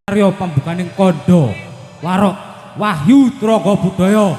Karya pambukaning kandha warok Wahyu Traga Budaya.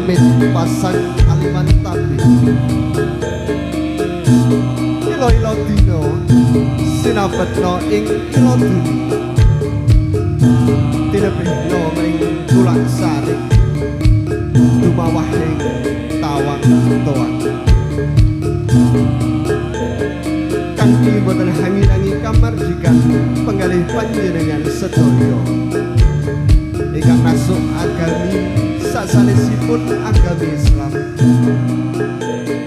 pamit pasang aliman tabi ilo-ilo dino sinabetno ing ilo duni tinebihno ing tulak sari dumawahing tawang toan kanthi boten hangi-hangi kamardikan penggalih panjenengan sedaya ingkang masuk agami sasanesipun agami Islam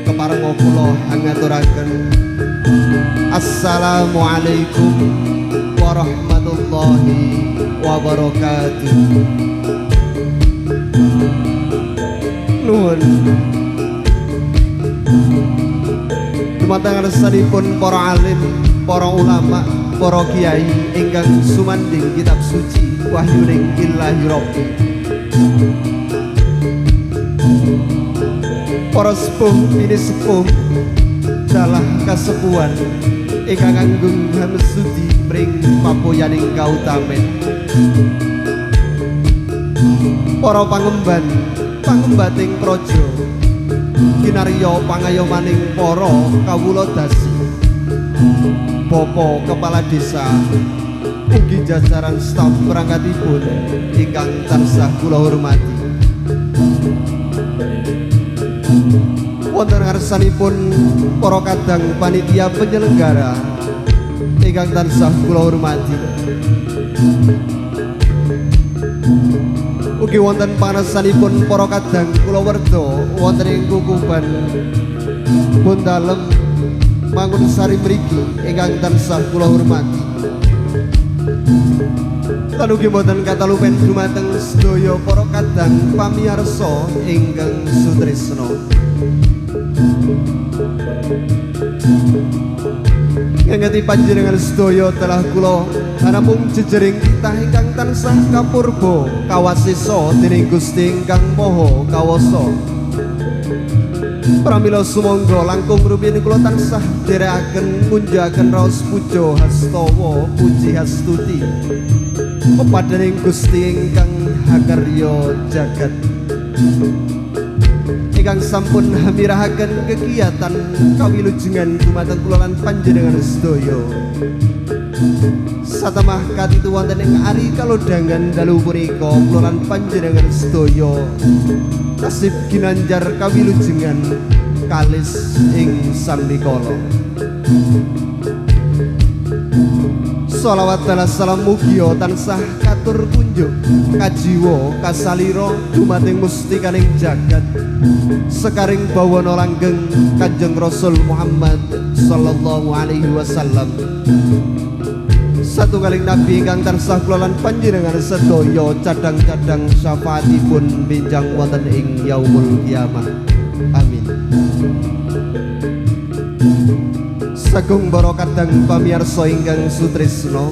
keparenga kula ngaturaken assalamualaikum warahmatullahi wabarakatuh. Nuhun dumateng ngarsanipun para alim, para ulama, para kiai ingkang sumanding kitab suci wahyuning Ilahi Rabbi, para sepuh ini sepuh dalah kasepuhan ingkang anggung hamsudi mring papoyaning kautamen, para pangemban pangembating praja kinarya pangayomaning para kawula dasi, Bapak Kepala Desa ugi jajaran staf perangkatipun ingkang tansah kula hormati. Wonten ngarsanipun para kadang panitia penyelenggara ingkang tansah kula hormati. Ugi wonten pangarsanipun para kadang kulawarga wonten ing Kukuban Bondalem Mangun Sari mriki ingkang tansah kula hormati. Lan ugi boten katalupen dumateng sedaya para kadang pamiyarsa ingkang sutresna. Ngangeti panjenengan sedaya telah kula namung jejering titah ingkang tansah kapurba kawasesa dening Gusti ingkang Maha Kawasa. Pramila sumangga langkung rumiyin kula tansah dherekaken ngunjahaken raos puja hastawa puji hastuti pepadhaning Gusti ingkang hakarya jagat ingkang sampun hamirahaken kegiatan kawilujengan dumateng kula lan panjenengan sedaya. Satemah katitu wonten ing ari kalodhangan dalu punika kula lan panjenengan sedaya tasih ginanjar kawilujengan kalis ing sambikala. Shalawat dan salam mugia tansah katur kunjuk kajiwa kasalira dumateng mustikaning jagat sekaring bawana langgeng Kanjeng Rasul Muhammad sallallahu alaihi wasallam. Satunggaling nabi ingkang tansah kula lan panjenengan sedaya cadang-cadang syafaatipun benjang wonten ing yaumul kiamah. Amin. Sagung para kadang pamirsa ingkang sutresna,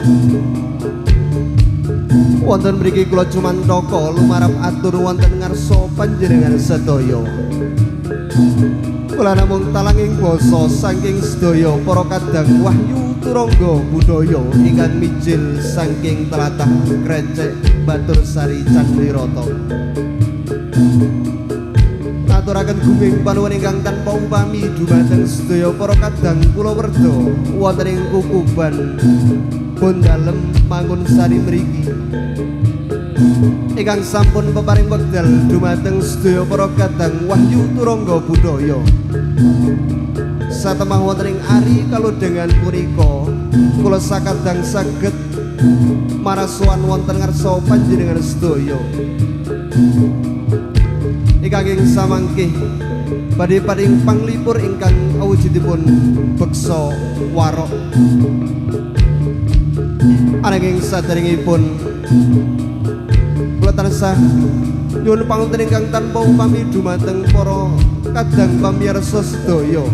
wonten mriki kula cumantaka lumarap atur wonten ngarsa panjenengan sedaya. Kula namung talanging basa saking sedaya para kadang wahyu turangga budaya ingkang mijil saking tlatah Krecek Batursari Candrirata. Aturaken guming panuwun ingkang tanpa upami dumateng sedaya para kadang kulawarga wonten ing Kukuban Bondalem Mangun Sari mriki ingkang sampun peparing wekdal dumateng sedaya para kadang wahyu turangga budaya. Satemah wonten ing ari kalodhangan punika kula sakadang saged marasuan wonten ngarsa panjenengan sedaya ingkang samangkih badhe paring panglipur ingkang awujudipun beksa warok. Ananging saderengipun kula tansah nyuwun pangunten ingkang tanpa upami dumateng para kadang pamirsa sedaya.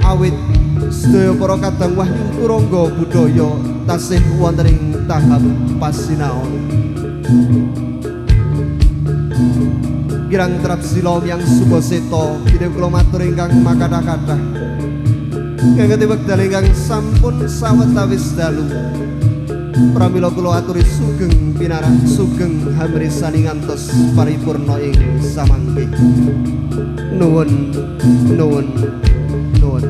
Awit sedaya para kadang wahyu turangga budaya tasih wonten ing tahap pasinaon. Kirang trap sila yang subaseta bidhe kula matur ingkang makathah-kathah. Ngangeti wekdal ingkang sampun sawetawis dalu pramila kula aturi sugeng pinarak sugeng hamresani ngantos paripurna ing samangke nuwun nuwun nuwun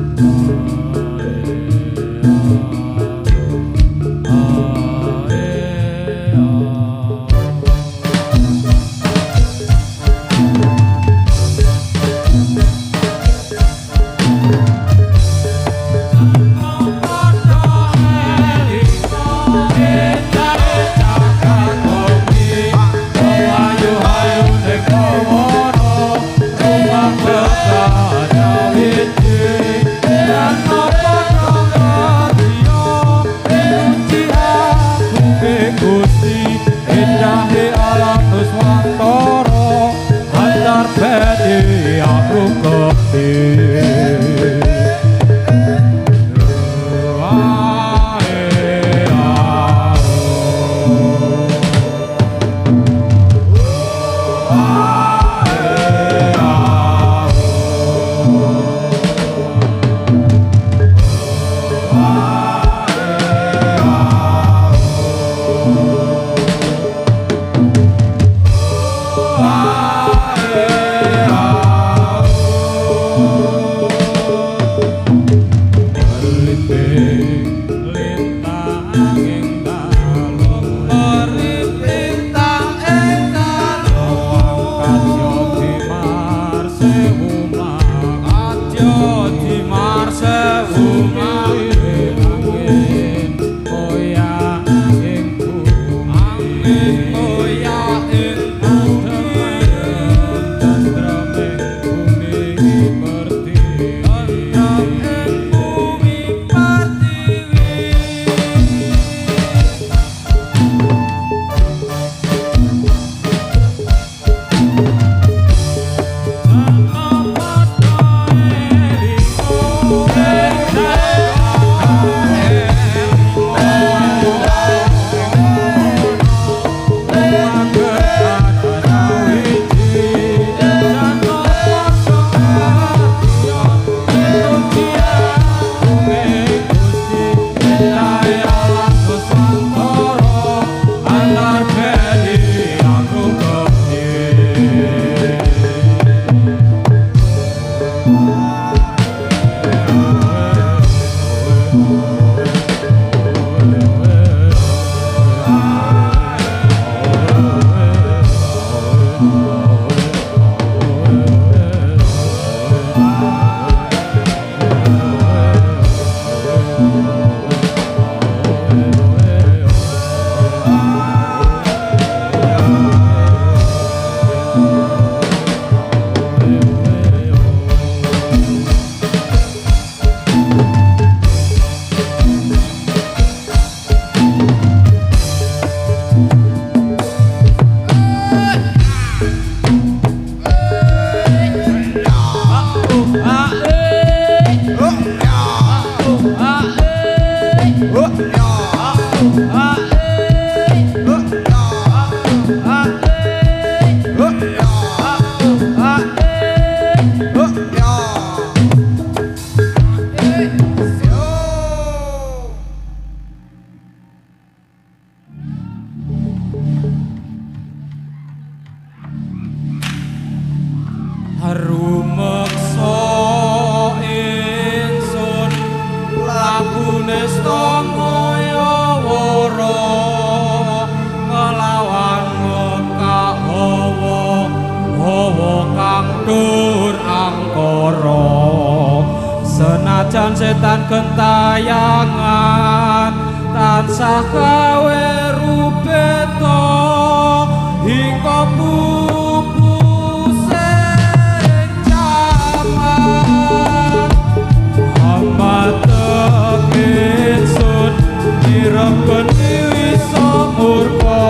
Rumeksa ingsun lakune stangaya wara nglawan hawa kang dur angkara senajan setan gentayangan tansah gawe rubeta hingga Reken wisa murka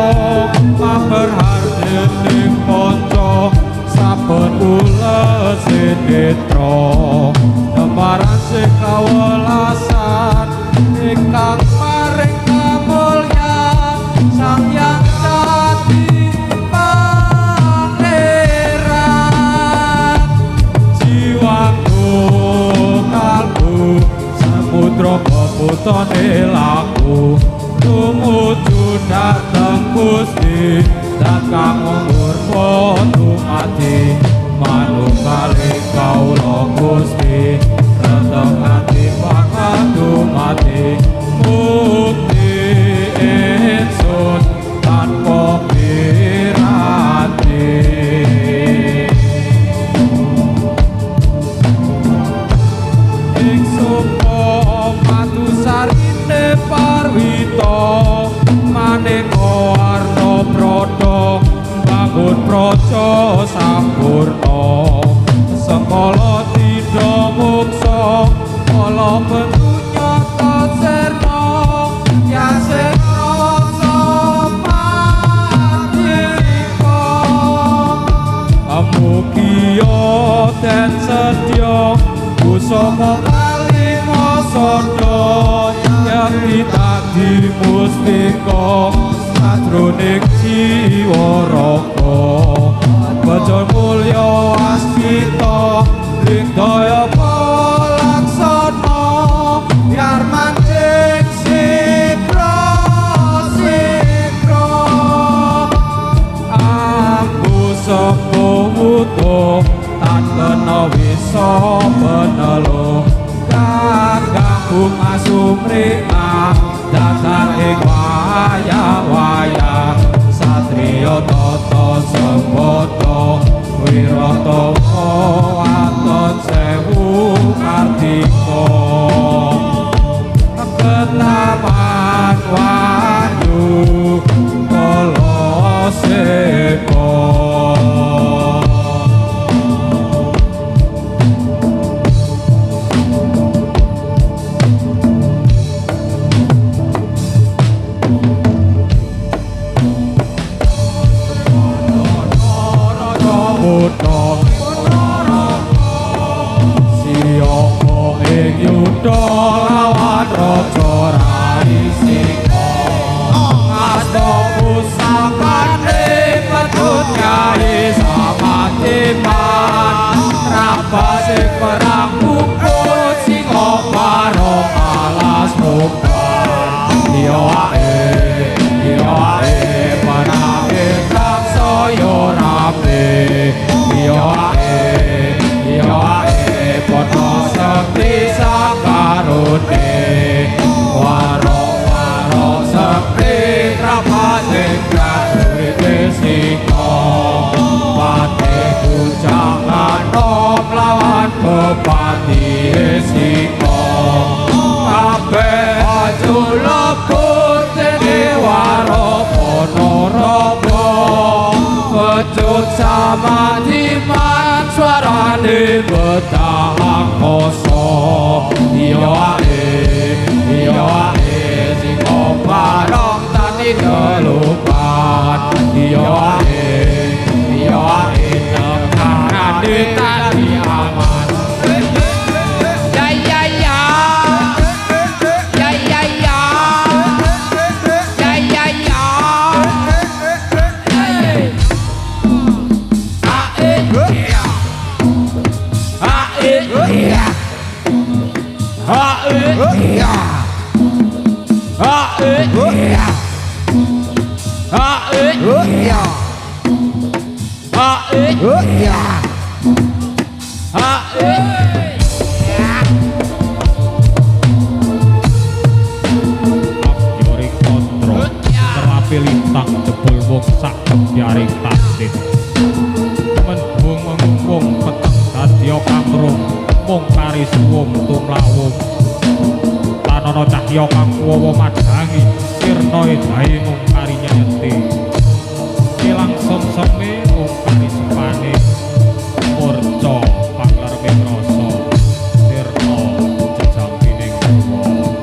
maperharti ning kanca saben ules netra nemaran sing kawelasan ingkang paring kamulyan Sang Hyang Jati Pangeran jiwaku kalbu samudra keputane laku tumuju dhateng Gusti dakang umur dumati manunggaling kawula Gusti tetep ati pangadumati mukti ingsun tanpa piranti ingsun matusarine parwita maneka warna prada bangun praja sampurna sekala tidak muksa kala bentunya taserna yaseng rasa patirika amukiya dan sedya kusama kalima sada yang ditadi mustika sadroning jiwa raga baja mulya aspita ing daya palaksana biar mancing sikra aku sembuh utuh tan kena wisa penelu kakang bunga sumringah datar ing wayah-wayah satriya tata sembada wiratama waton sewu kartika ketaman wahyu kala seka lawan raja raisika ngasta pusakane petut nyai samatiman rapase perang pukul singa barong alas mukan iya ae panake saksaya rame iya ae padha sekti sakarone waro sekti rapate kadurite sika pate jangan lawan bupati sika kabeh aja lebur dene waro ponorogo pecut sama diman suarane betahang kosong iya ae sika barong tani kelupan iya ae nekane tadi aman lintang jebul wong sak biaring tasdit menbung peteng dadya kamrung mung kari suwung tumlawung tanana cahya kang kuwawa madhangi sirna edahe mung kari nyayeti ilang semseme mung kari sepane murca panglarming rasa sirna jejampining dewa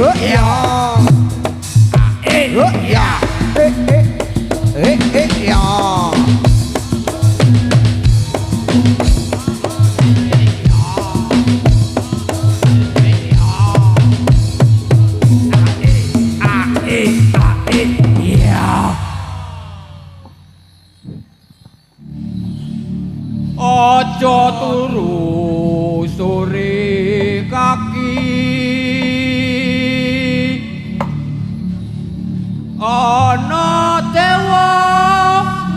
ya ya ya Aja turu sore kaki ana dewa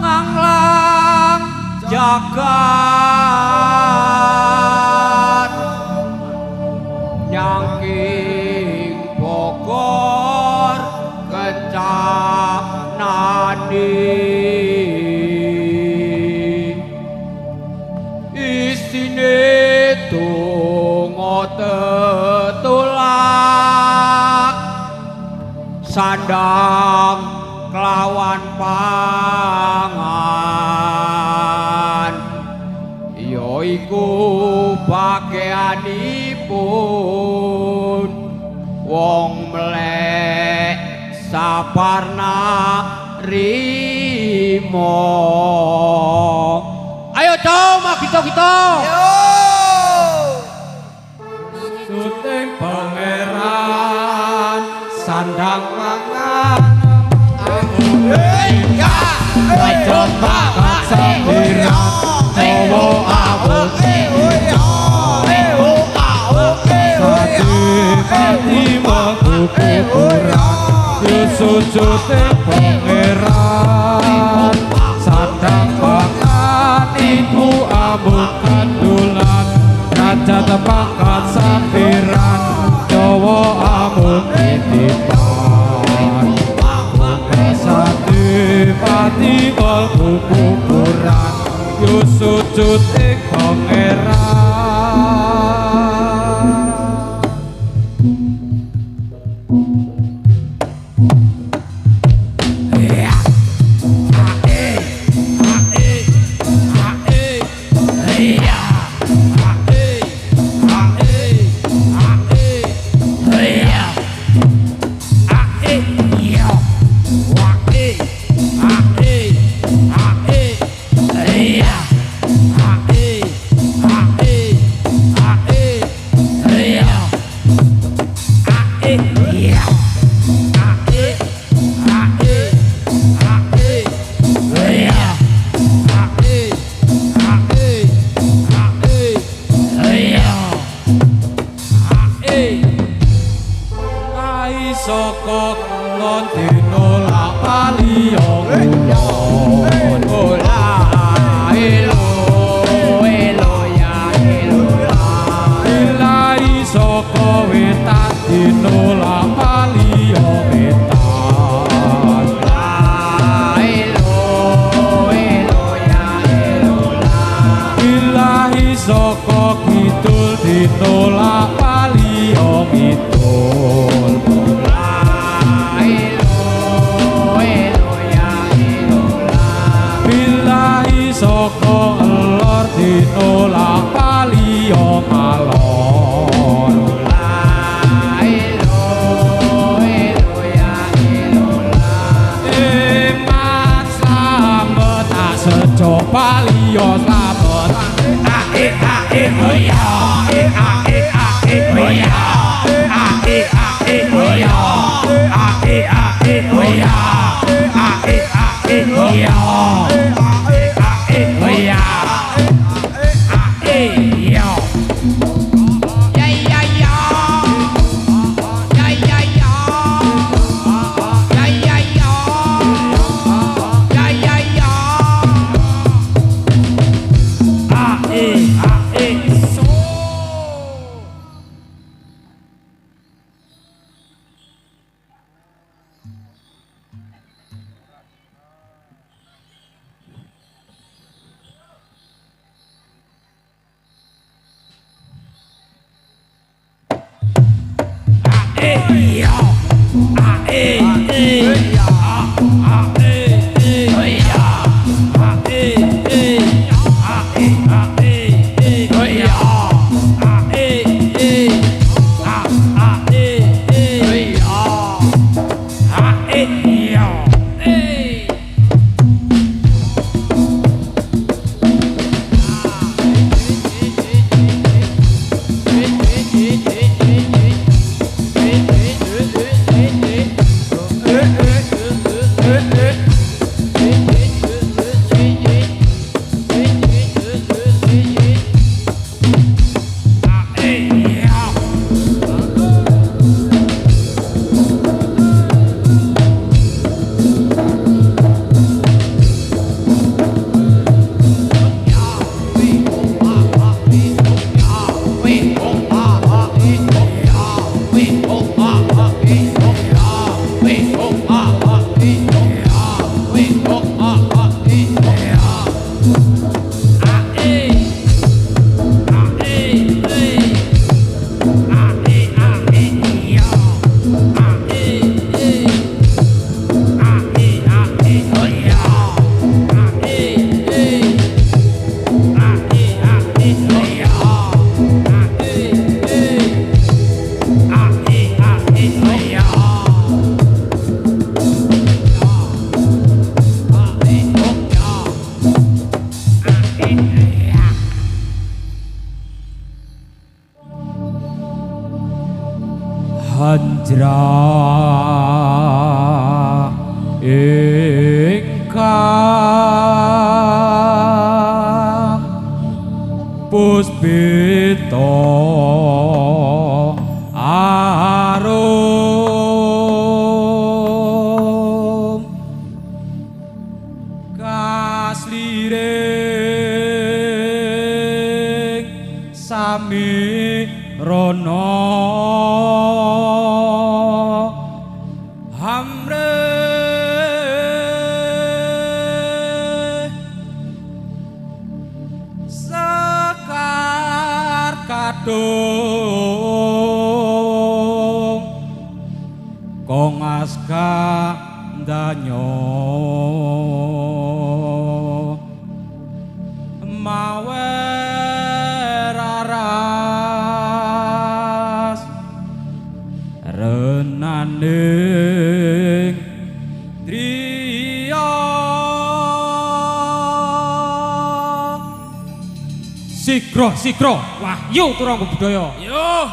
nganglang jagat nyangking Bogor kencanani tetulak sandang kelawan pangan yaiku pakaianipun wong melek saparna rimo ayo coba kita Suting pangeran sandang mangan ya raja makan sambiran tawa abot sati kuburan suting pangeran sandang mangan iku abot kandulan raja tepakat sampiran Jawa amun titipan sate pati kol kuburan yo sujud ing pangeran saka ngon dina lak paliyo ola elo ya elo ilai saka wetan dina lak paliyo wetan elo ya elo ilahi saka kidul dina lak paliyo kidul saka lor ditolak paliyo malon iman slamet sejo paliyo slamet hoya hoya Hanjrah ingkang puspita arum kasliring sami rono kong aska danyo mawe raras renaning driya Sigro Wahyu Turangga Budaya yo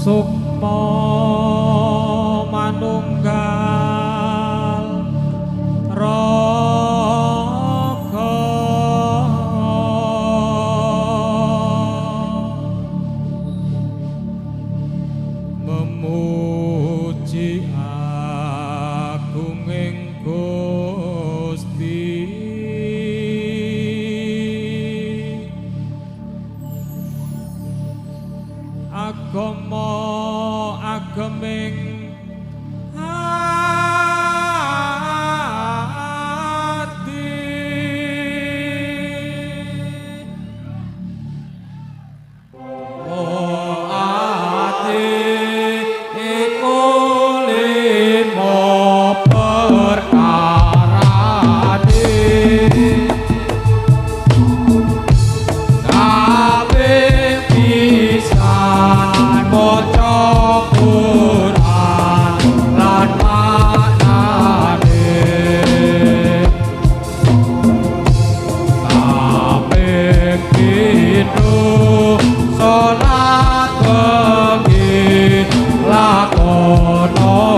Sukma manunggal raga memuji agunging Gusti agama ageming ati ati iku limo perkarane kabeh pisan maca Quran lan maknane kabeh pindho salat bengi lakonono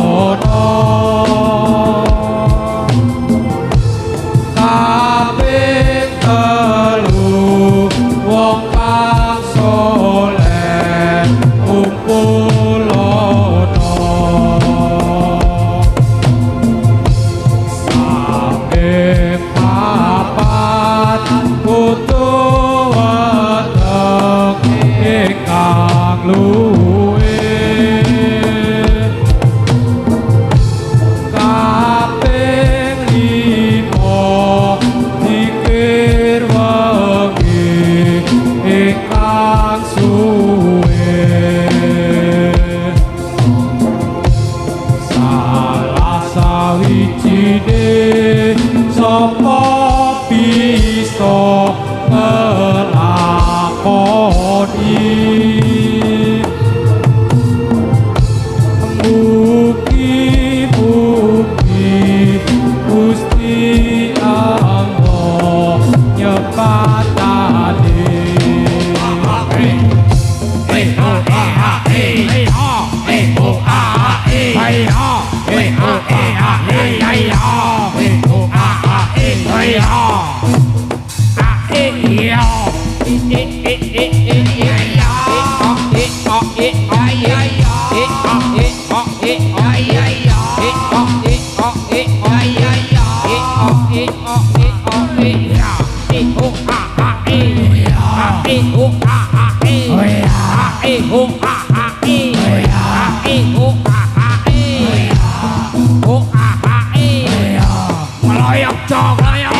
kabeh telu wong kang saleh kumpulono sampe papat kudu weteng ingkang luwe kaping limo dikir wengi ingkang suwe salah sawijine sapa bisa ngelakoni mugi-mugi Gusti Allah nyepatane Oh jog ya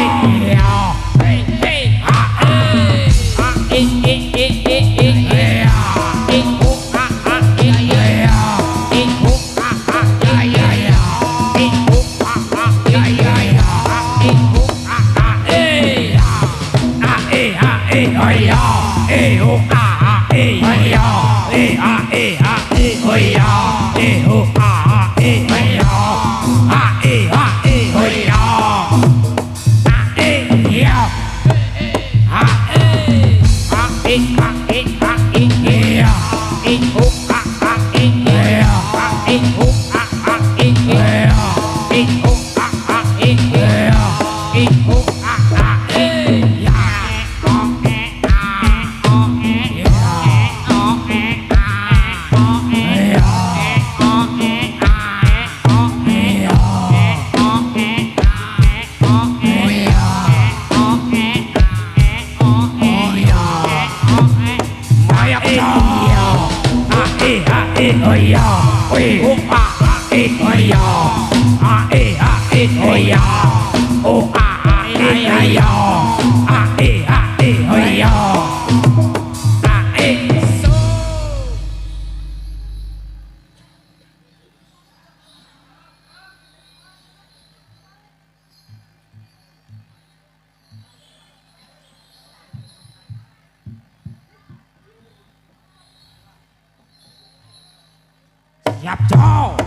siap jog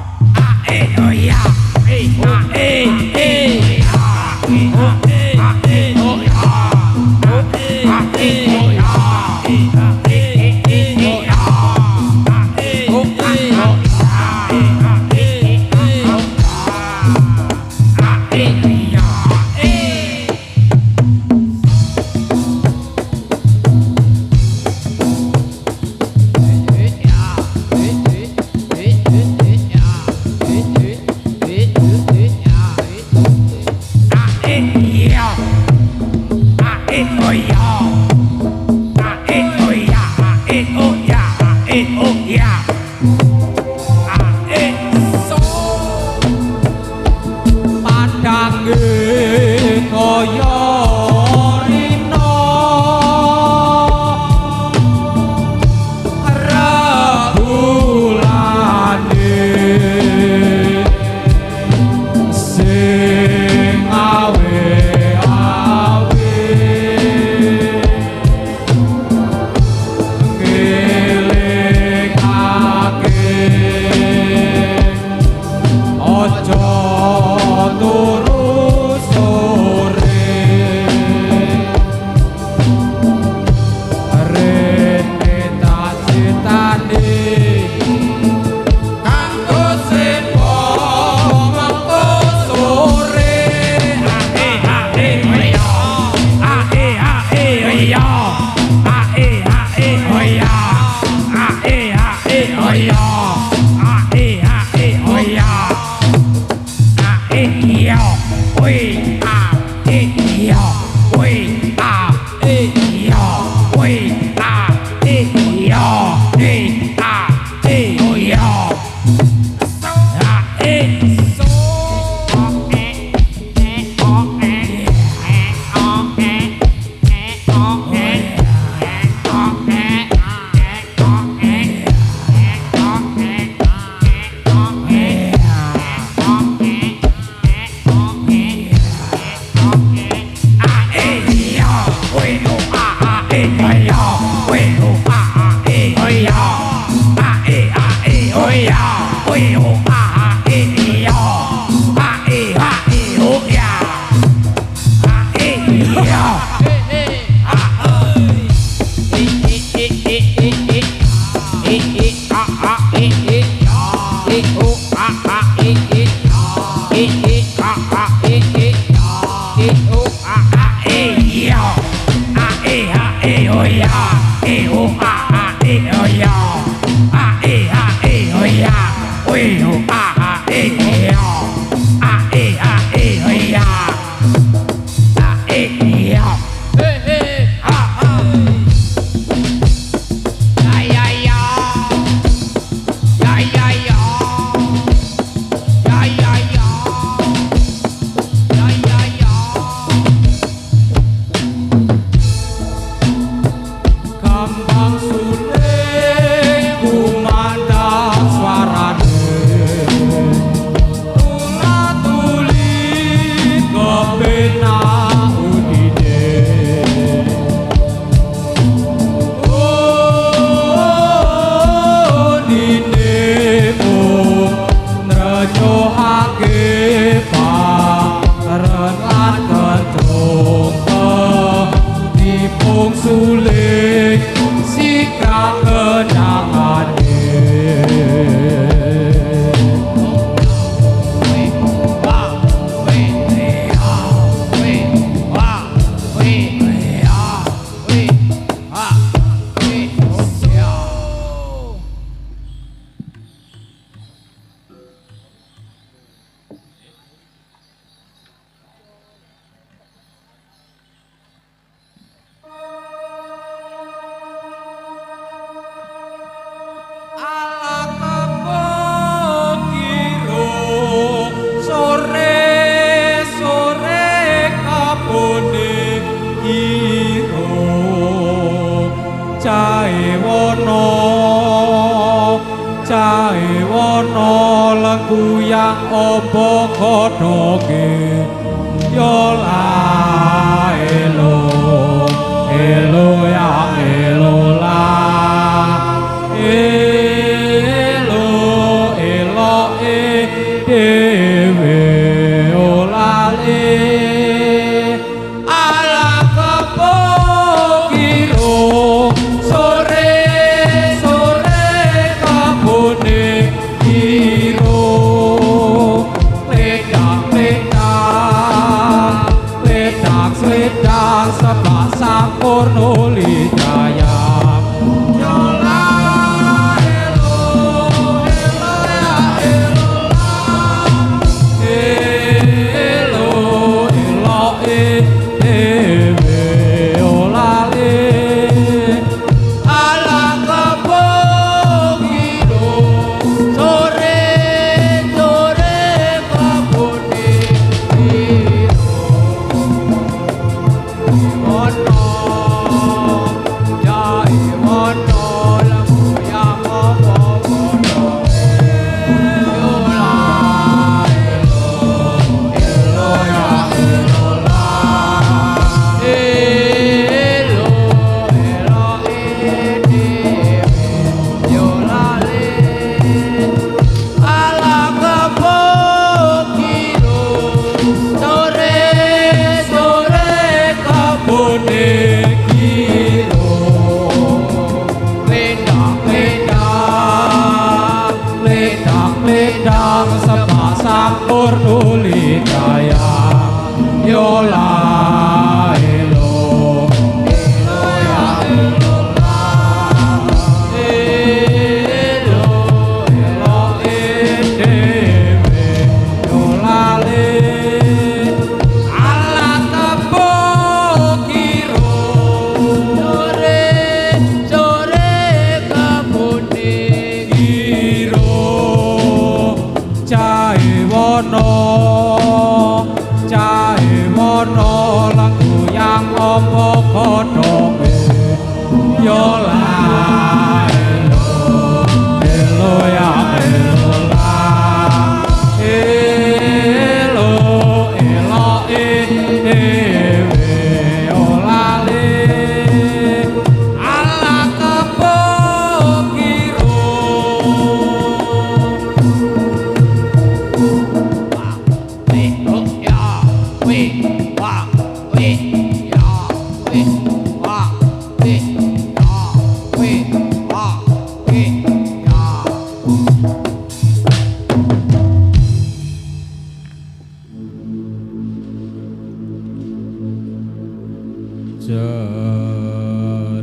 oh ya Yang opo kodoke yo la elo elo ya elo la elo elo dewe olale ala kepokiro sore sore kabone Sebab sampurno lidaya Yola elo elo ya elo la elo elo dewe olale ala kepokiro sore sore kabone Sampurno lidaya yola elo elo ya elo la elo elo dewe yolale ala kepokiro sore sore kabone kiro Cahe wono lagu yang opo kodoke yola elo elo ya elo la elo elo dewe olale ala kepokiro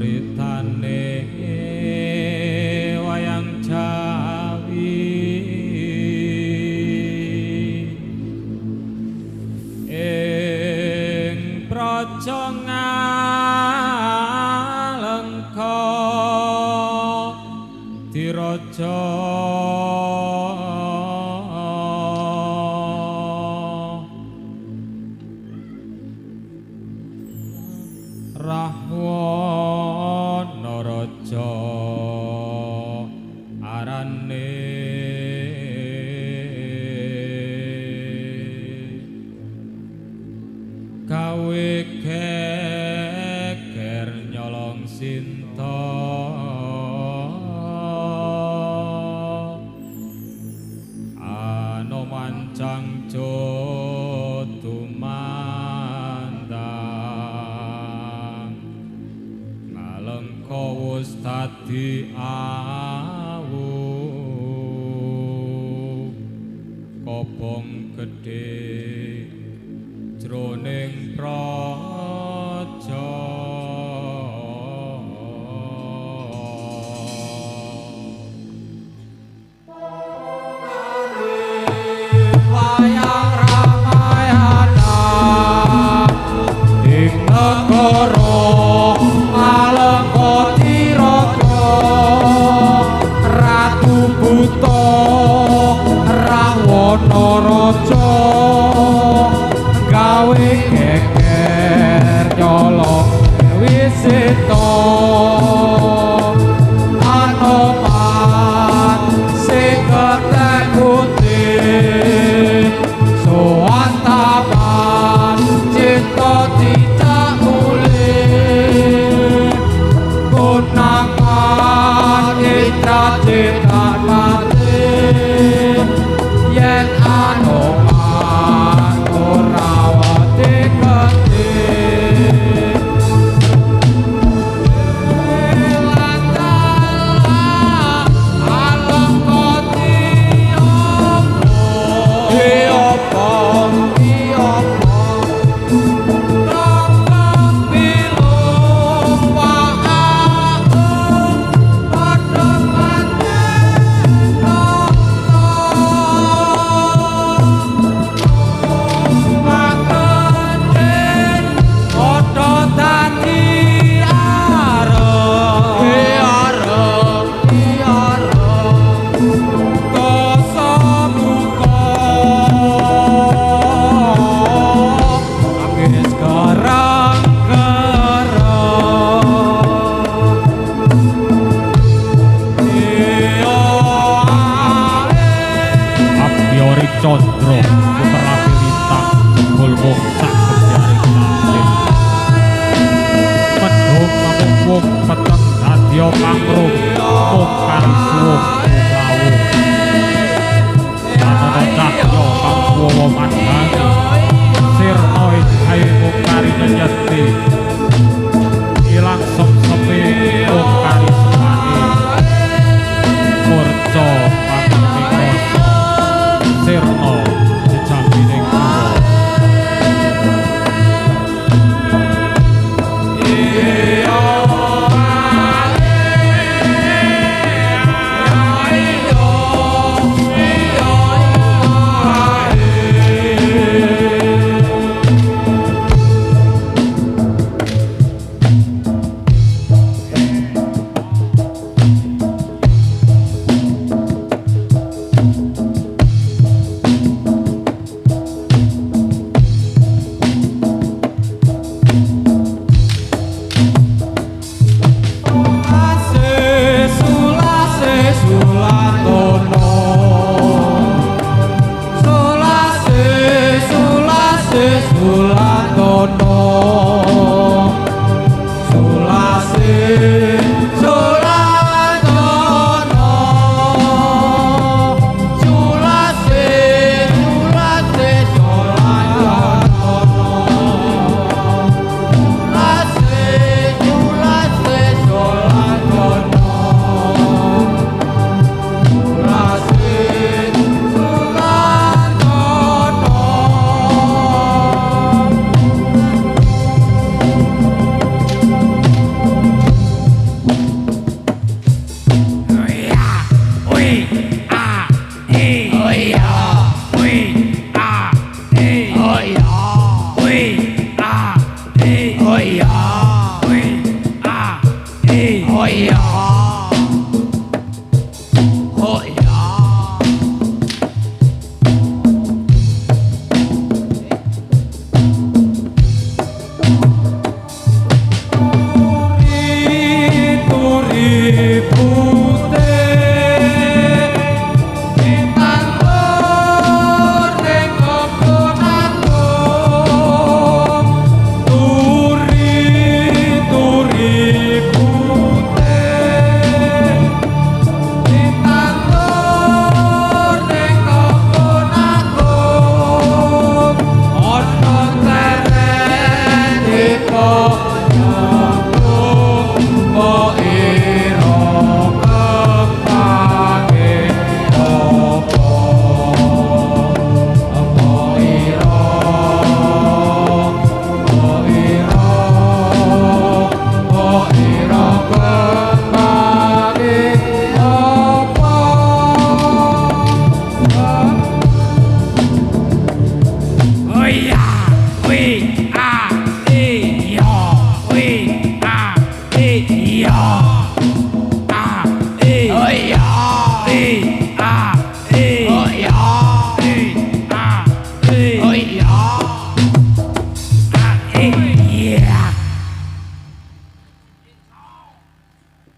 Ceritane wayang Jawi ing praja Ngalengka diraja Rahwana raja arane gawe geger nyolong sinta anomancang jotumandang ngalengka wis dadi awu kobong gedhe jroning praja wayang Ramayana ing negara Alengka Tiraja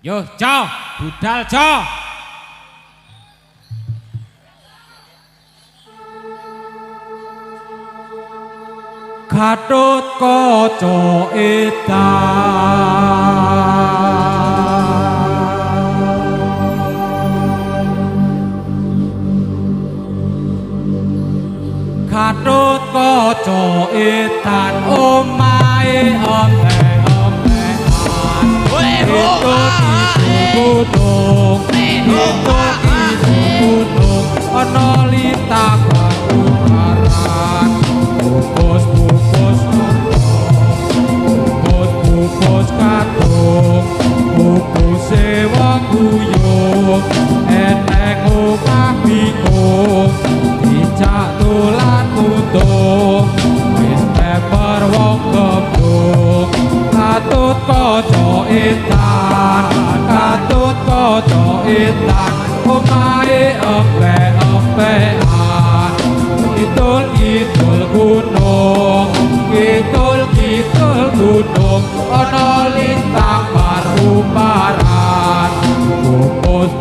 Yo, co, budal co. Gatut kaca edan kaca edan omahe ombe-ombean gunung gunung ana lintang baruran bubus katung bubuse wong guyung eneng omah bingung dicak dolan untung wis beber wong gemblung katut kaca edan omahe empe-empean kidul gunung ana lintang barubaran bubus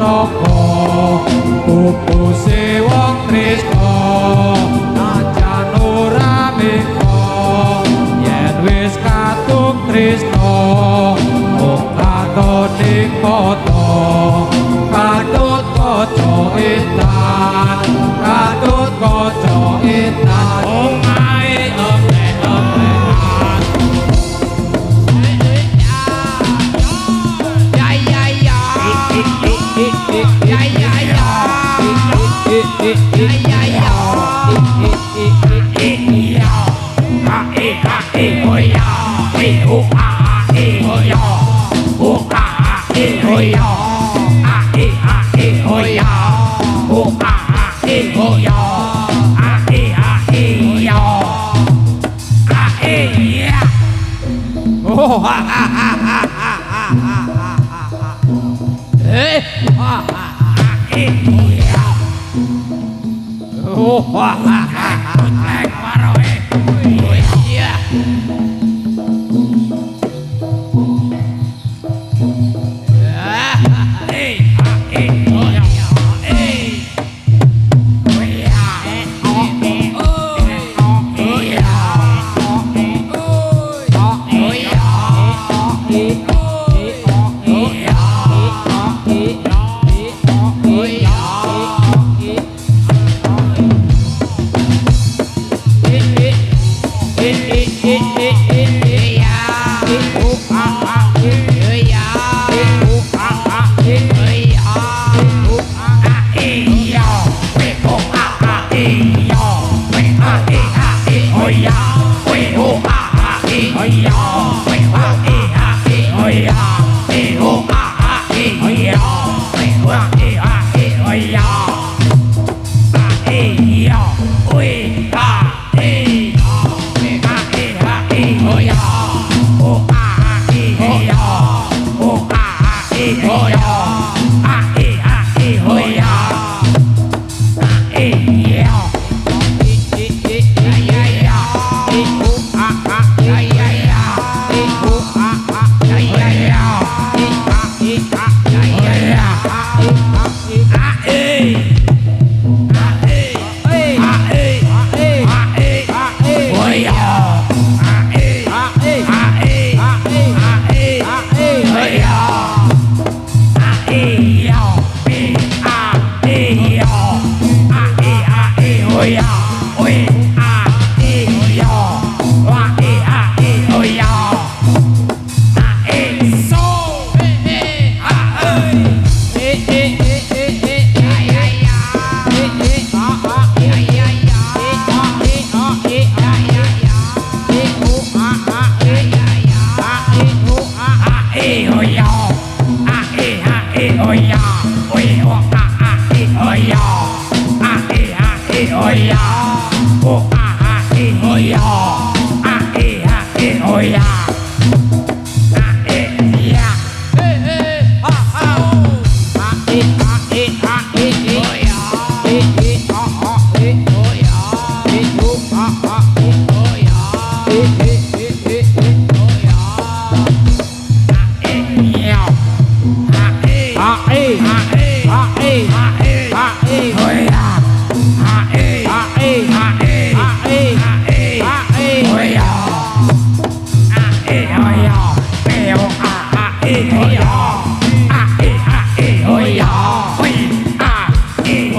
nopo bubuse wong tresna najan ora meko yen wis katung tresna mung katone kota katut kaca edan omahe empe-empean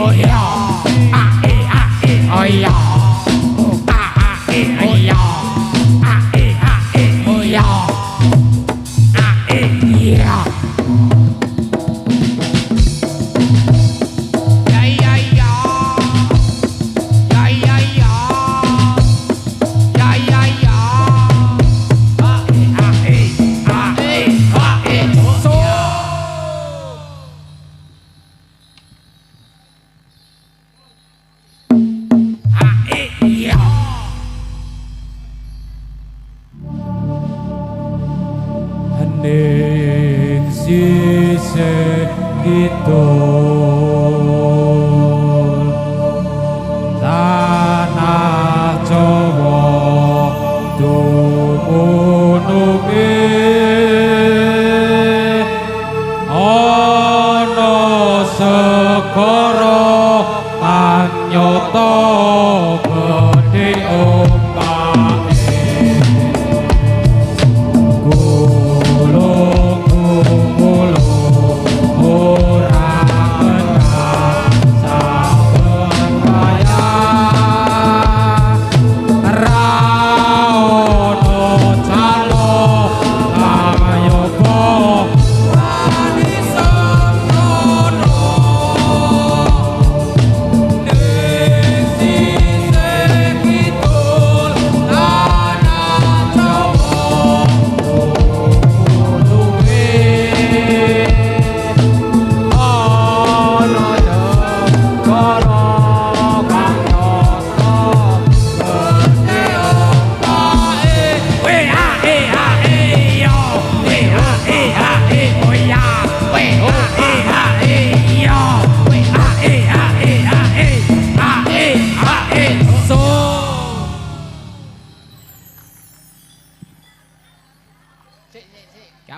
Oh yeah. iya. Hening sisih kidul tanah Jawa dumununge ana segara panyata gedhe ompake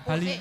Bali.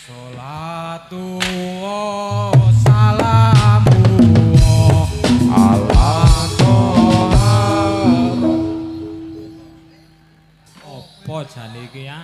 Sholatu wa salamu ala toha. Apa jane iki ya?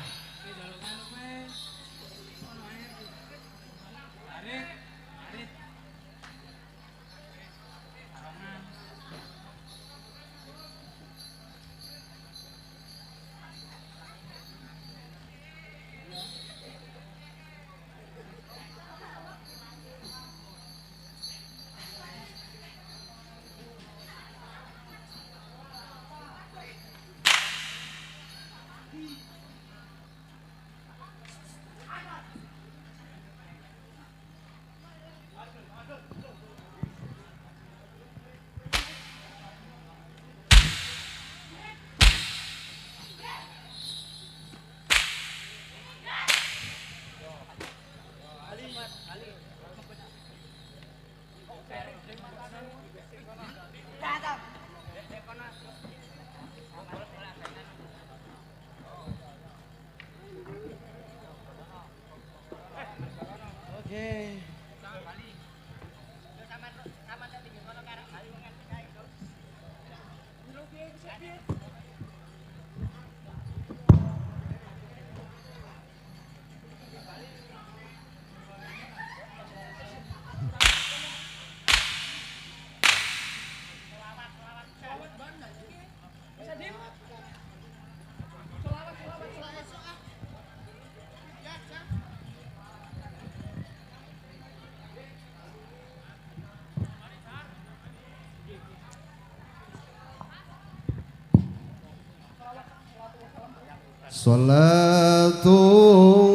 Salatu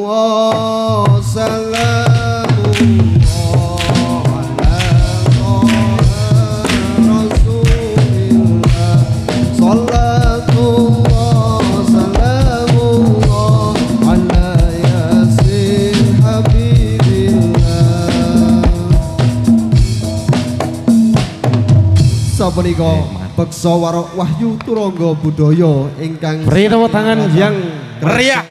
wa salamu ala Rasulillah. Salatu wa salamu ala Yasin Habibillah. Sapunika beksa warok Wahyu Turangga Budaya ingkang beri tepuk tangan yang meriah.